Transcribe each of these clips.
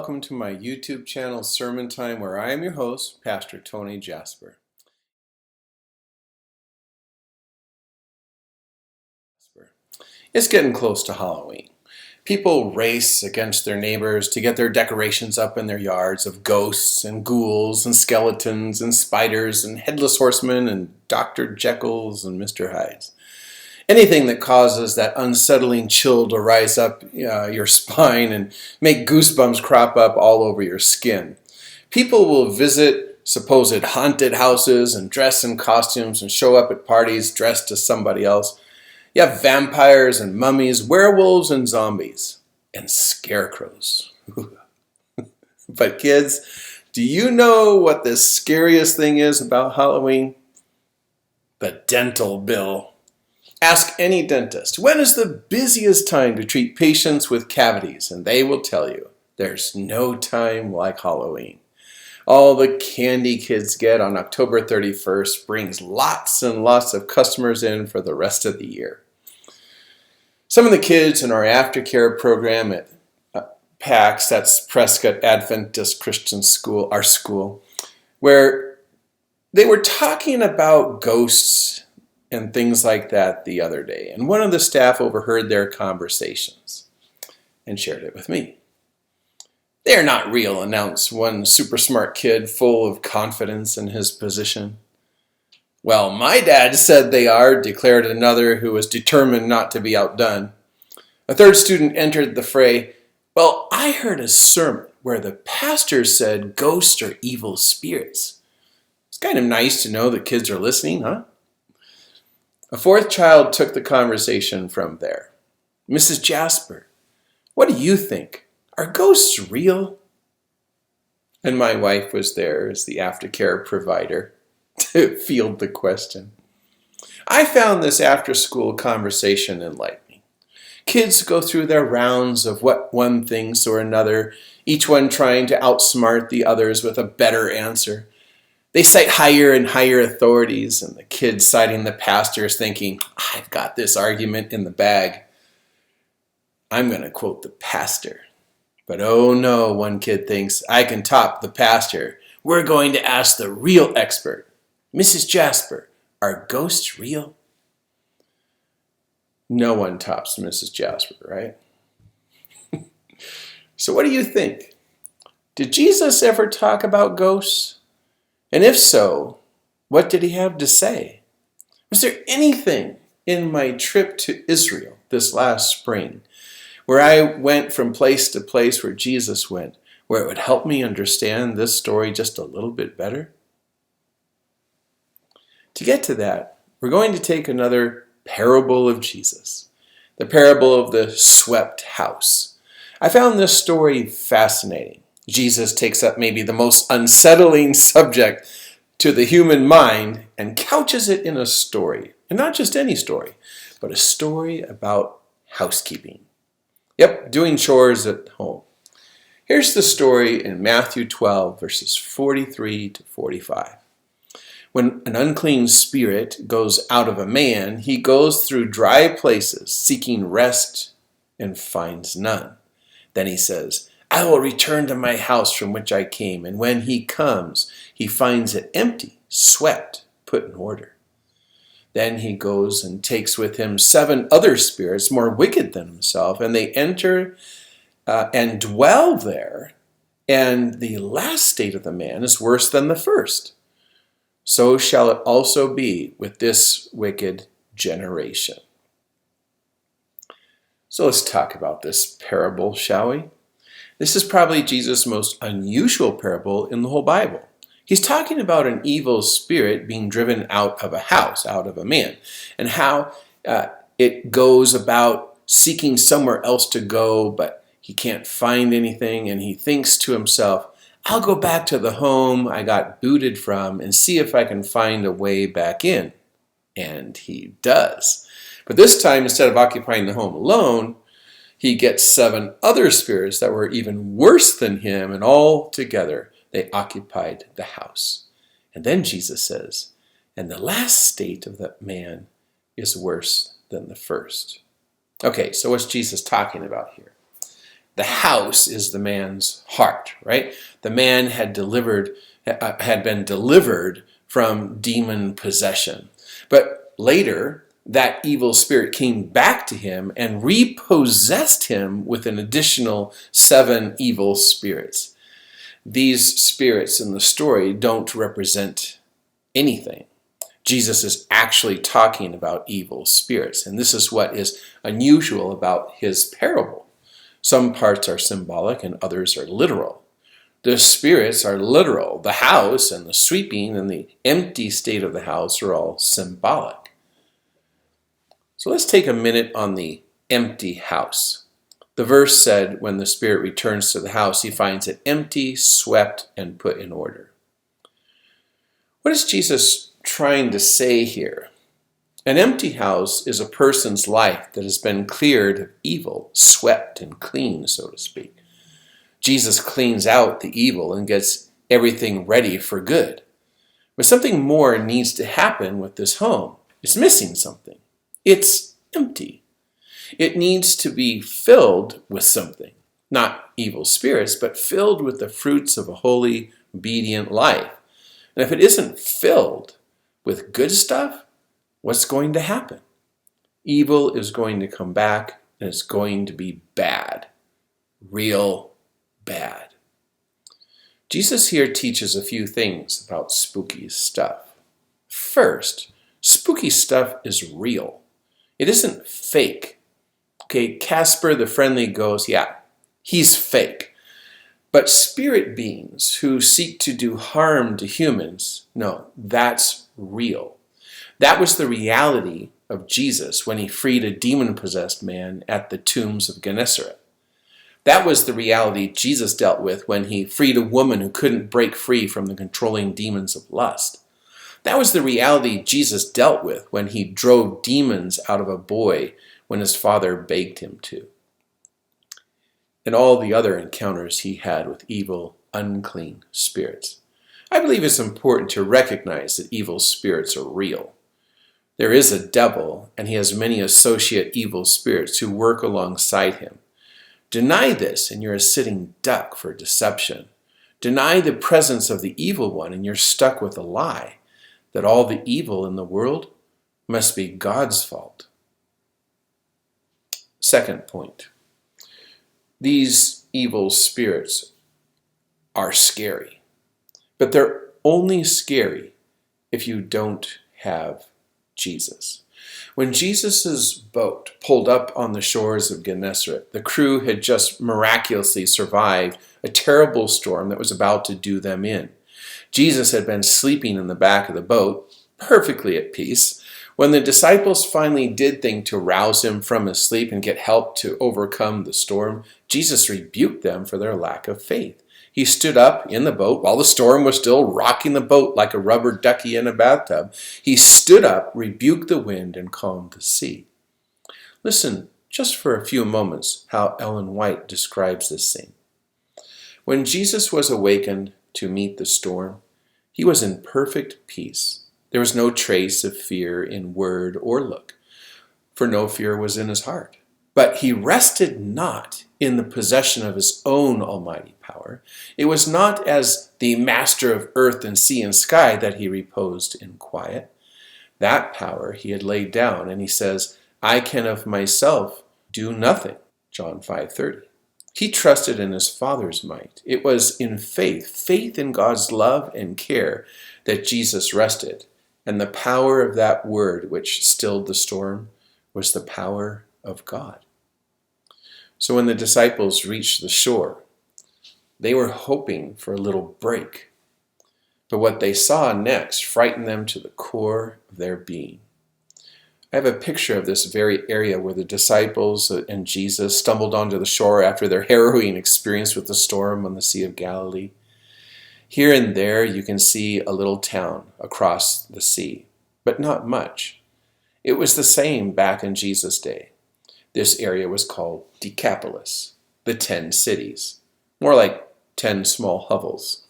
welcome to my YouTube channel Sermon Time, where I am your host, Pastor Tony Jasper. It's getting close to Halloween. People race against their neighbors to get their decorations up in their yards of ghosts and ghouls and skeletons and spiders and headless horsemen and Dr. Jekylls and Mr. Hydes. Anything that causes that unsettling chill to rise up your spine and make goosebumps crop up all over your skin. People will visit supposed haunted houses and dress in costumes and show up at parties dressed as somebody else. You have vampires and mummies, werewolves and zombies, and scarecrows. But kids, do you know what the scariest thing is about Halloween? The dental bill. Ask any dentist, when is the busiest time to treat patients with cavities? And they will tell you, there's no time like Halloween. All the candy kids get on October 31st brings lots and lots of customers in for the rest of the year. Some of the kids in our aftercare program at PAX, that's Prescott Adventist Christian School, our school, where they were talking about ghosts and things like that the other day. And one of the staff overheard their conversations and shared it with me. "They're not real," announced one super smart kid full of confidence in his position. "Well, my dad said they are," declared another who was determined not to be outdone. A third student entered the fray. "Well, I heard a sermon where the pastor said ghosts are evil spirits." It's kind of nice to know that kids are listening, huh? A fourth child took the conversation from there. "Mrs. Jasper, what do you think? Are ghosts real?" And my wife was there as the aftercare provider to field the question. I found this after-school conversation enlightening. Kids go through their rounds of what one thinks or another, each one trying to outsmart the others with a better answer. They cite higher and higher authorities, and the kids citing the pastors thinking, "I've got this argument in the bag. I'm going to quote the pastor." But oh no, one kid thinks, "I can top the pastor. We're going to ask the real expert. Mrs. Jasper, are ghosts real?" No one tops Mrs. Jasper, right? So what do you think? Did Jesus ever talk about ghosts? And if so, what did he have to say? Was there anything in my trip to Israel this last spring where I went from place to place where Jesus went, where it would help me understand this story just a little bit better? To get to that, we're going to take another parable of Jesus, the parable of the swept house. I found this story fascinating. Jesus takes up maybe the most unsettling subject to the human mind and couches it in a story. And not just any story, but a story about housekeeping. Yep, doing chores at home. Here's the story in Matthew 12, verses 43 to 45. When an unclean spirit goes out of a man, he goes through dry places, seeking rest and finds none. Then he says, "I will return to my house from which I came." And when he comes, he finds it empty, swept, put in order. Then he goes and takes with him 7 other spirits more wicked than himself, and they enter and dwell there. And the last state of the man is worse than the first. So shall it also be with this wicked generation. So let's talk about this parable, shall we? This is probably Jesus' most unusual parable in the whole Bible. He's talking about an evil spirit being driven out of a house, out of a man, and how it goes about seeking somewhere else to go, but he can't find anything, and he thinks to himself, "I'll go back to the home I got booted from and see if I can find a way back in." And he does. But this time, instead of occupying the home alone, he gets 7 other spirits that were even worse than him, and all together they occupied the house. And then Jesus says, "And the last state of that man is worse than the first." Okay, so what's Jesus talking about here? The house is the man's heart, right? The man had been delivered from demon possession. But later, that evil spirit came back to him and repossessed him with an additional 7 evil spirits. These spirits in the story don't represent anything. Jesus is actually talking about evil spirits, and this is what is unusual about his parable. Some parts are symbolic and others are literal. The spirits are literal. The house and the sweeping and the empty state of the house are all symbolic. So let's take a minute on the empty house. The verse said when the spirit returns to the house, he finds it empty, swept, and put in order. What is Jesus trying to say here? An empty house is a person's life that has been cleared of evil, swept and clean, so to speak. Jesus cleans out the evil and gets everything ready for good. But something more needs to happen with this home. It's missing something. It's empty. It needs to be filled with something. Not evil spirits, but filled with the fruits of a holy, obedient life. And if it isn't filled with good stuff, what's going to happen? Evil is going to come back and it's going to be bad. Real bad. Jesus here teaches a few things about spooky stuff. First, spooky stuff is real. It isn't fake. Okay, Jasper the friendly ghost, yeah, he's fake. But spirit beings who seek to do harm to humans, no, that's real. That was the reality of Jesus when he freed a demon-possessed man at the tombs of Gennesaret. That was the reality Jesus dealt with when he freed a woman who couldn't break free from the controlling demons of lust. That was the reality Jesus dealt with when he drove demons out of a boy when his father begged him to. And all the other encounters he had with evil, unclean spirits. I believe it's important to recognize that evil spirits are real. There is a devil, and he has many associate evil spirits who work alongside him. Deny this, and you're a sitting duck for deception. Deny the presence of the evil one, and you're stuck with a lie that all the evil in the world must be God's fault. Second point. These evil spirits are scary, but they're only scary if you don't have Jesus. When Jesus' boat pulled up on the shores of Gennesaret, the crew had just miraculously survived a terrible storm that was about to do them in. Jesus had been sleeping in the back of the boat, perfectly at peace. When the disciples finally did think to rouse him from his sleep and get help to overcome the storm, Jesus rebuked them for their lack of faith. He stood up in the boat while the storm was still rocking the boat like a rubber ducky in a bathtub. He stood up, rebuked the wind, and calmed the sea. Listen just for a few moments how Ellen White describes this scene. When Jesus was awakened to meet the storm, he was in perfect peace. There was no trace of fear in word or look, for no fear was in his heart. But he rested not in the possession of his own almighty power. It was not as the master of earth and sea and sky that he reposed in quiet. That power he had laid down, and he says, I can of myself do nothing. John 5:30. He trusted in his Father's might. It was in faith in God's love and care, that Jesus rested. And the power of that word which stilled the storm was the power of God. So when the disciples reached the shore, they were hoping for a little break. But what they saw next frightened them to the core of their being. I have a picture of this very area where the disciples and Jesus stumbled onto the shore after their harrowing experience with the storm on the Sea of Galilee. Here and there you can see a little town across the sea, but not much. It was the same back in Jesus' day. This area was called Decapolis, the 10 cities, more like 10 small hovels.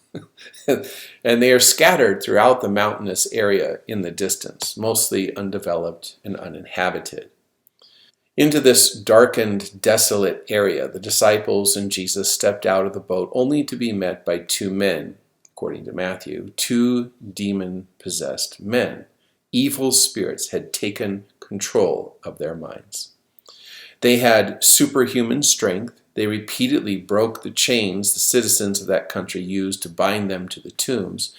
And they are scattered throughout the mountainous area in the distance, mostly undeveloped and uninhabited. Into this darkened, desolate area, the disciples and Jesus stepped out of the boat only to be met by two men, according to Matthew, two demon-possessed men. Evil spirits had taken control of their minds. They had superhuman strength. They repeatedly broke the chains the citizens of that country used to bind them to the tombs.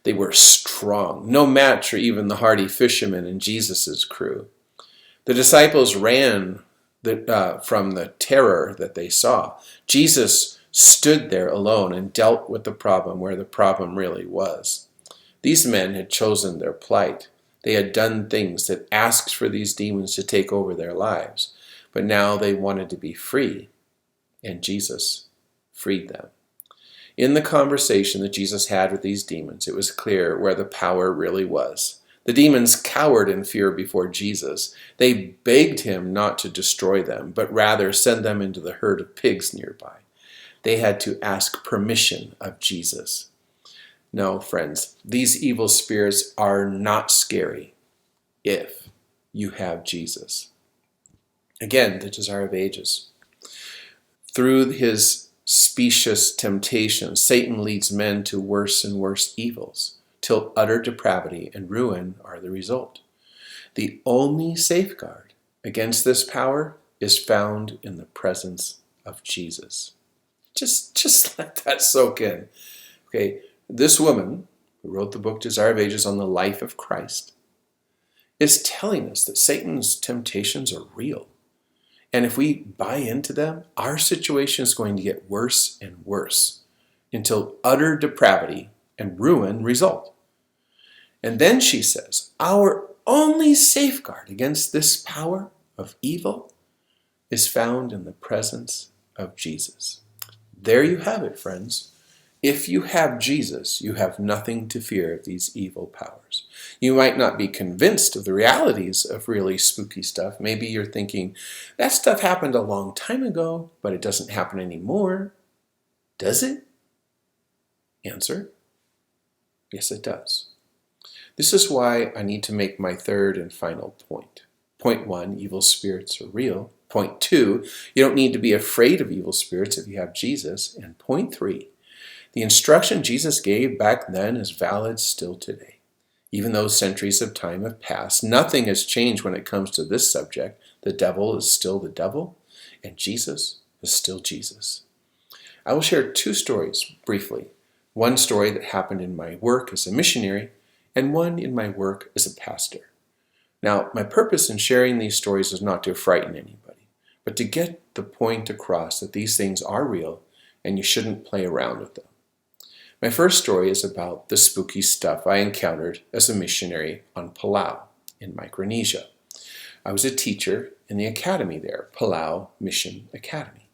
They were strong, no match for even the hardy fishermen in Jesus' crew. The disciples ran from the terror that they saw. Jesus stood there alone and dealt with the problem where the problem really was. These men had chosen their plight. They had done things that asked for these demons to take over their lives. But now they wanted to be free, and Jesus freed them. In the conversation that Jesus had with these demons, it was clear where the power really was. The demons cowered in fear before Jesus. They begged him not to destroy them, but rather send them into the herd of pigs nearby. They had to ask permission of Jesus. No, friends, these evil spirits are not scary if you have Jesus. Again, the desire of ages. Through his specious temptation, Satan leads men to worse and worse evils, till utter depravity and ruin are the result. The only safeguard against this power is found in the presence of Jesus. Just let that soak in. Okay, this woman who wrote the book Desire of Ages on the life of Christ is telling us that Satan's temptations are real. And if we buy into them, our situation is going to get worse and worse until utter depravity and ruin result. And then she says, our only safeguard against this power of evil is found in the presence of Jesus. There you have it, friends. If you have Jesus, you have nothing to fear of these evil powers. You might not be convinced of the realities of really spooky stuff. Maybe you're thinking, that stuff happened a long time ago, but it doesn't happen anymore. Does it? Answer, yes, it does. This is why I need to make my third and final point. Point 1, evil spirits are real. Point 2, you don't need to be afraid of evil spirits if you have Jesus. And point 3, the instruction Jesus gave back then is valid still today. Even though centuries of time have passed, nothing has changed when it comes to this subject. The devil is still the devil, and Jesus is still Jesus. I will share 2 stories briefly. One story that happened in my work as a missionary, and one in my work as a pastor. Now, my purpose in sharing these stories is not to frighten anybody, but to get the point across that these things are real and you shouldn't play around with them. My first story is about the spooky stuff I encountered as a missionary on Palau in Micronesia. I was a teacher in the academy there, Palau Mission Academy.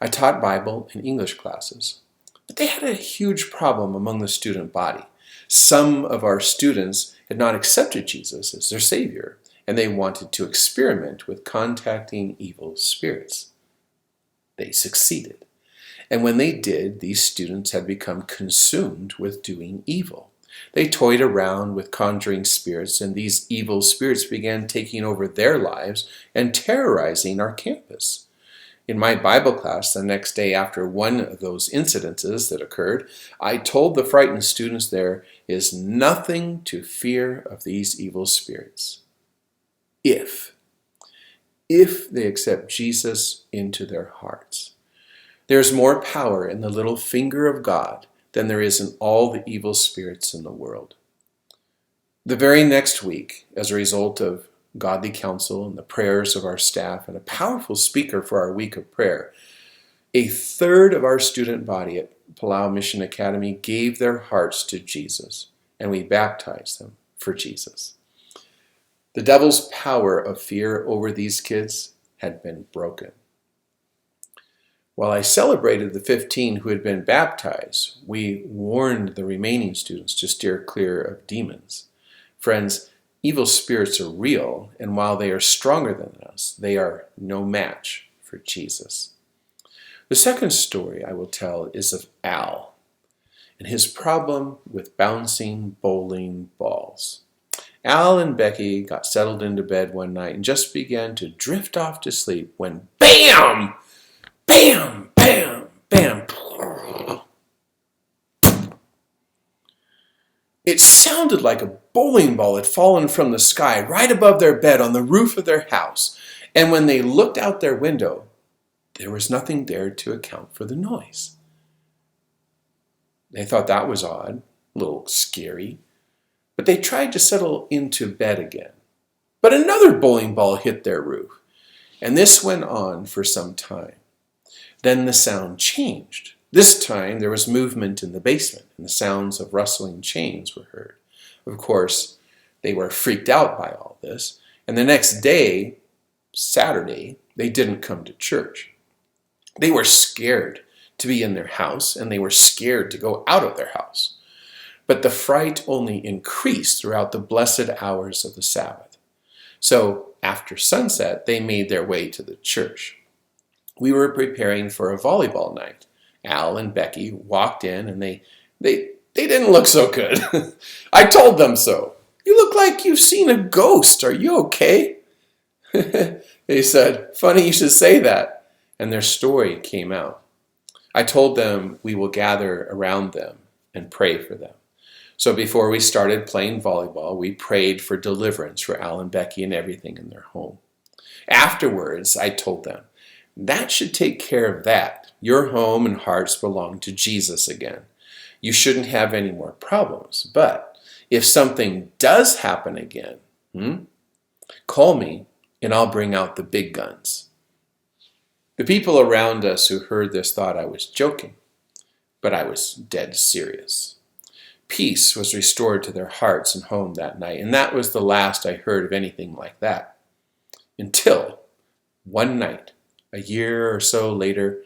I taught Bible and English classes, but they had a huge problem among the student body. Some of our students had not accepted Jesus as their Savior, and they wanted to experiment with contacting evil spirits. They succeeded. And when they did, these students had become consumed with doing evil. They toyed around with conjuring spirits, and these evil spirits began taking over their lives and terrorizing our campus. In my Bible class the next day after one of those incidences that occurred, I told the frightened students there is nothing to fear of these evil spirits. If they accept Jesus into their hearts. There's more power in the little finger of God than there is in all the evil spirits in the world. The very next week, as a result of godly counsel and the prayers of our staff and a powerful speaker for our week of prayer, a third of our student body at Palau Mission Academy gave their hearts to Jesus, and we baptized them for Jesus. The devil's power of fear over these kids had been broken. While I celebrated the 15 who had been baptized, we warned the remaining students to steer clear of demons. Friends, evil spirits are real, and while they are stronger than us, they are no match for Jesus. The second story I will tell is of Al and his problem with bouncing bowling balls. Al and Becky got settled into bed one night and just began to drift off to sleep when bam! Bam! Bam! Bam! It sounded like a bowling ball had fallen from the sky right above their bed on the roof of their house. And when they looked out their window, there was nothing there to account for the noise. They thought that was odd, a little scary, but they tried to settle into bed again. But another bowling ball hit their roof, and this went on for some time. Then the sound changed. This time there was movement in the basement, and the sounds of rustling chains were heard. Of course, they were freaked out by all this, and the next day, Saturday, they didn't come to church. They were scared to be in their house, and they were scared to go out of their house. But the fright only increased throughout the blessed hours of the Sabbath. So after sunset, they made their way to the church. We were preparing for a volleyball night. Al and Becky walked in, and they didn't look so good. I told them so. "You look like you've seen a ghost. Are you okay?" They said, "Funny you should say that." And their story came out. I told them we will gather around them and pray for them. So before we started playing volleyball, we prayed for deliverance for Al and Becky and everything in their home. Afterwards, I told them, that should take care of that. Your home and hearts belong to Jesus again. You shouldn't have any more problems. But if something does happen again, call me and I'll bring out the big guns. The people around us who heard this thought I was joking, but I was dead serious. Peace was restored to their hearts and home that night, and that was the last I heard of anything like that. Until one night, a year or so later,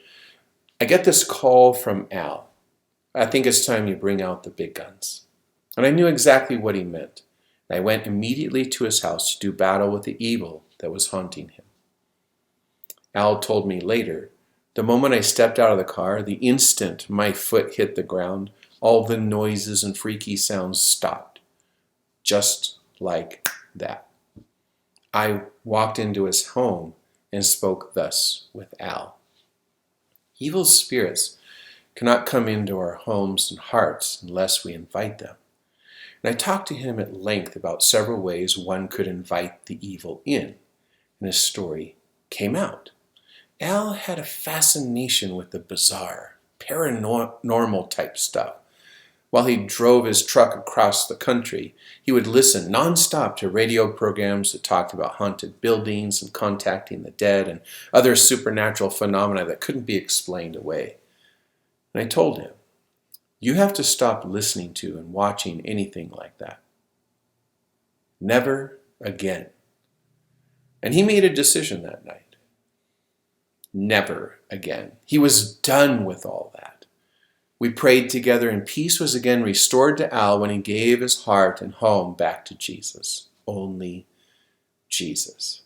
I get this call from Al. "I think it's time you bring out the big guns." And I knew exactly what he meant. And I went immediately to his house to do battle with the evil that was haunting him. Al told me later, the moment I stepped out of the car, the instant my foot hit the ground, all the noises and freaky sounds stopped. Just like that. I walked into his home and spoke thus with Al. Evil spirits cannot come into our homes and hearts unless we invite them. And I talked to him at length about several ways one could invite the evil in, and his story came out. Al had a fascination with the bizarre, paranormal type stuff. While he drove his truck across the country, he would listen nonstop to radio programs that talked about haunted buildings and contacting the dead and other supernatural phenomena that couldn't be explained away. And I told him, you have to stop listening to and watching anything like that. Never again. And he made a decision that night. Never again. He was done with all that. We prayed together, and peace was again restored to Al when he gave his heart and home back to Jesus. Only Jesus.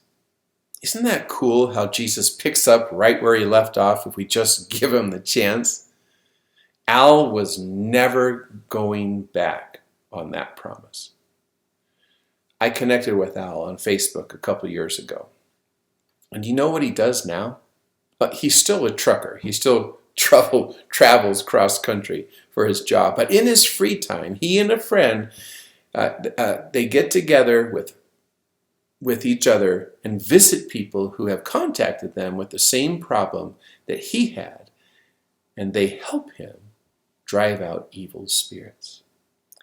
Isn't that cool how Jesus picks up right where he left off if we just give him the chance? Al was never going back on that promise. I connected with Al on Facebook a couple years ago. And you know what he does now? He's still a trucker. He still travels cross country for his job. But in his free time, he and a friend, they get together with each other and visit people who have contacted them with the same problem that he had. And they help him drive out evil spirits.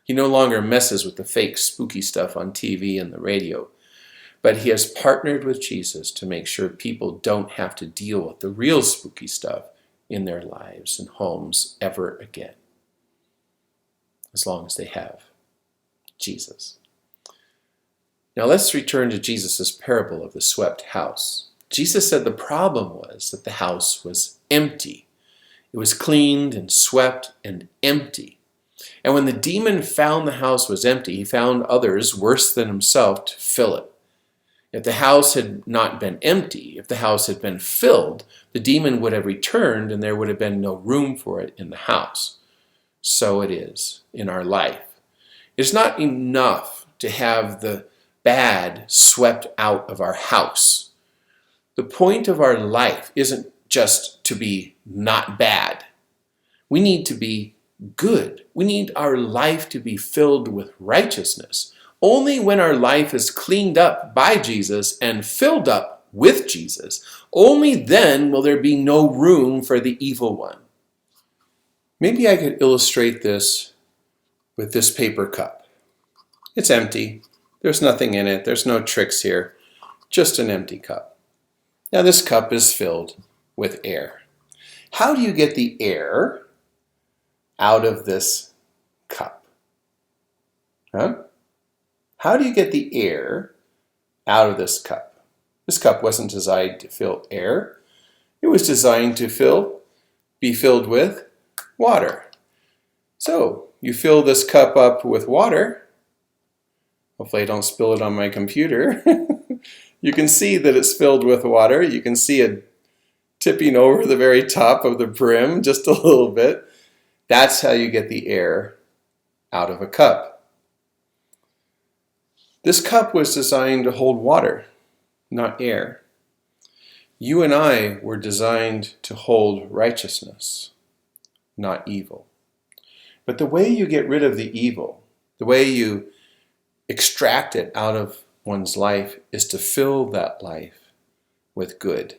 He no longer messes with the fake spooky stuff on TV and the radio, but he has partnered with Jesus to make sure people don't have to deal with the real spooky stuff in their lives and homes ever again, as long as they have Jesus. Now let's return to Jesus' parable of the swept house. Jesus said the problem was that the house was empty. It was cleaned and swept and empty. And when the demon found the house was empty, he found others worse than himself to fill it. If the house had not been empty, if the house had been filled, the demon would have returned and there would have been no room for it in the house. So it is in our life. It's not enough to have the bad swept out of our house. The point of our life isn't just to be not bad. We need to be good. We need our life to be filled with righteousness. Only when our life is cleaned up by Jesus and filled up with Jesus, only then will there be no room for the evil one. Maybe I could illustrate this with this paper cup. It's empty. There's nothing in it. There's no tricks here. Just an empty cup. Now this cup is filled with air. How do you get the air out of this cup? How do you get the air out of this cup? This cup wasn't designed to fill air. It was designed to be filled with water. So you fill this cup up with water. Hopefully I don't spill it on my computer. You can see that it's filled with water. You can see it tipping over the very top of the brim just a little bit. That's how you get the air out of a cup. This cup was designed to hold water, not air. You and I were designed to hold righteousness, not evil. But the way you get rid of the evil, the way you extract it out of one's life, is to fill that life with good,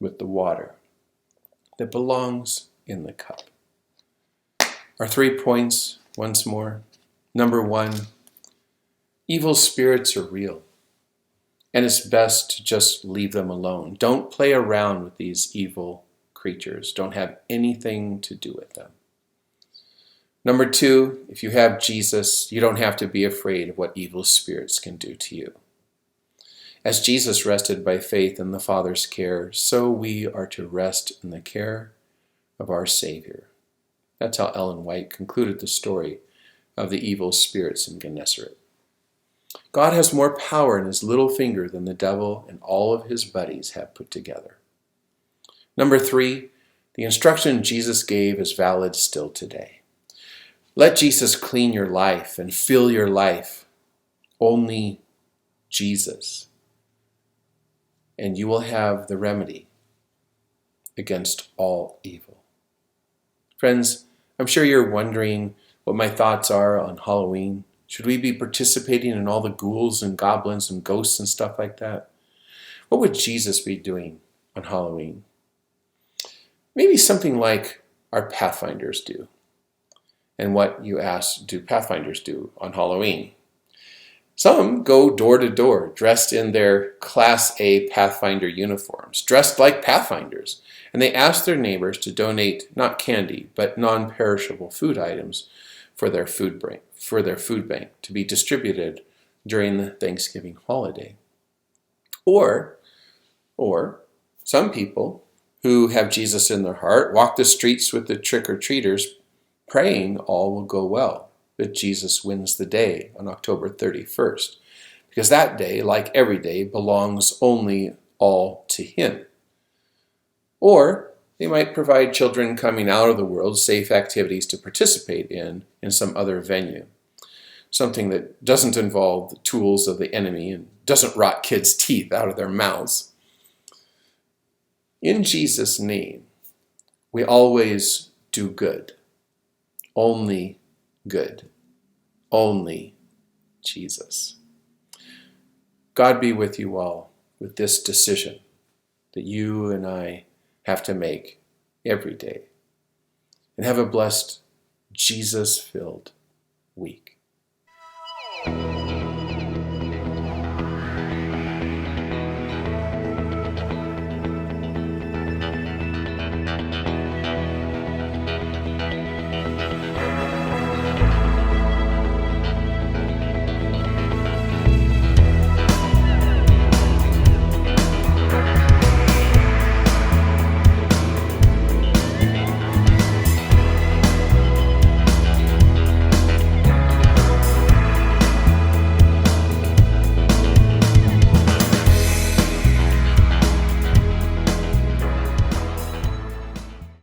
with the water that belongs in the cup. Our 3 points, once more. Number 1, evil spirits are real, and it's best to just leave them alone. Don't play around with these evil creatures. Don't have anything to do with them. Number 2, if you have Jesus, you don't have to be afraid of what evil spirits can do to you. As Jesus rested by faith in the Father's care, so we are to rest in the care of our Savior. That's how Ellen White concluded the story of the evil spirits in Gennesaret. God has more power in his little finger than the devil and all of his buddies have put together. Number 3, the instruction Jesus gave is valid still today. Let Jesus clean your life and fill your life. Only Jesus. And you will have the remedy against all evil. Friends, I'm sure you're wondering what my thoughts are on Halloween. Should we be participating in all the ghouls and goblins and ghosts and stuff like that? What would Jesus be doing on Halloween? Maybe something like our Pathfinders do. And what, you ask, do Pathfinders do on Halloween? Some go door to door, dressed in their Class A Pathfinder uniforms, dressed like Pathfinders, and they ask their neighbors to donate not candy, but non-perishable food items for their food bank to be distributed during the Thanksgiving holiday. Or some people who have Jesus in their heart walk the streets with the trick-or-treaters, praying all will go well, that Jesus wins the day on October 31st, because that day, like every day, belongs only all to him. Or they might provide children coming out of the world safe activities to participate in some other venue, something that doesn't involve the tools of the enemy and doesn't rot kids' teeth out of their mouths. In Jesus' name, we always do good. Only good. Only Jesus. God be with you all with this decision that you and I have to make every day. And have a blessed, Jesus-filled week.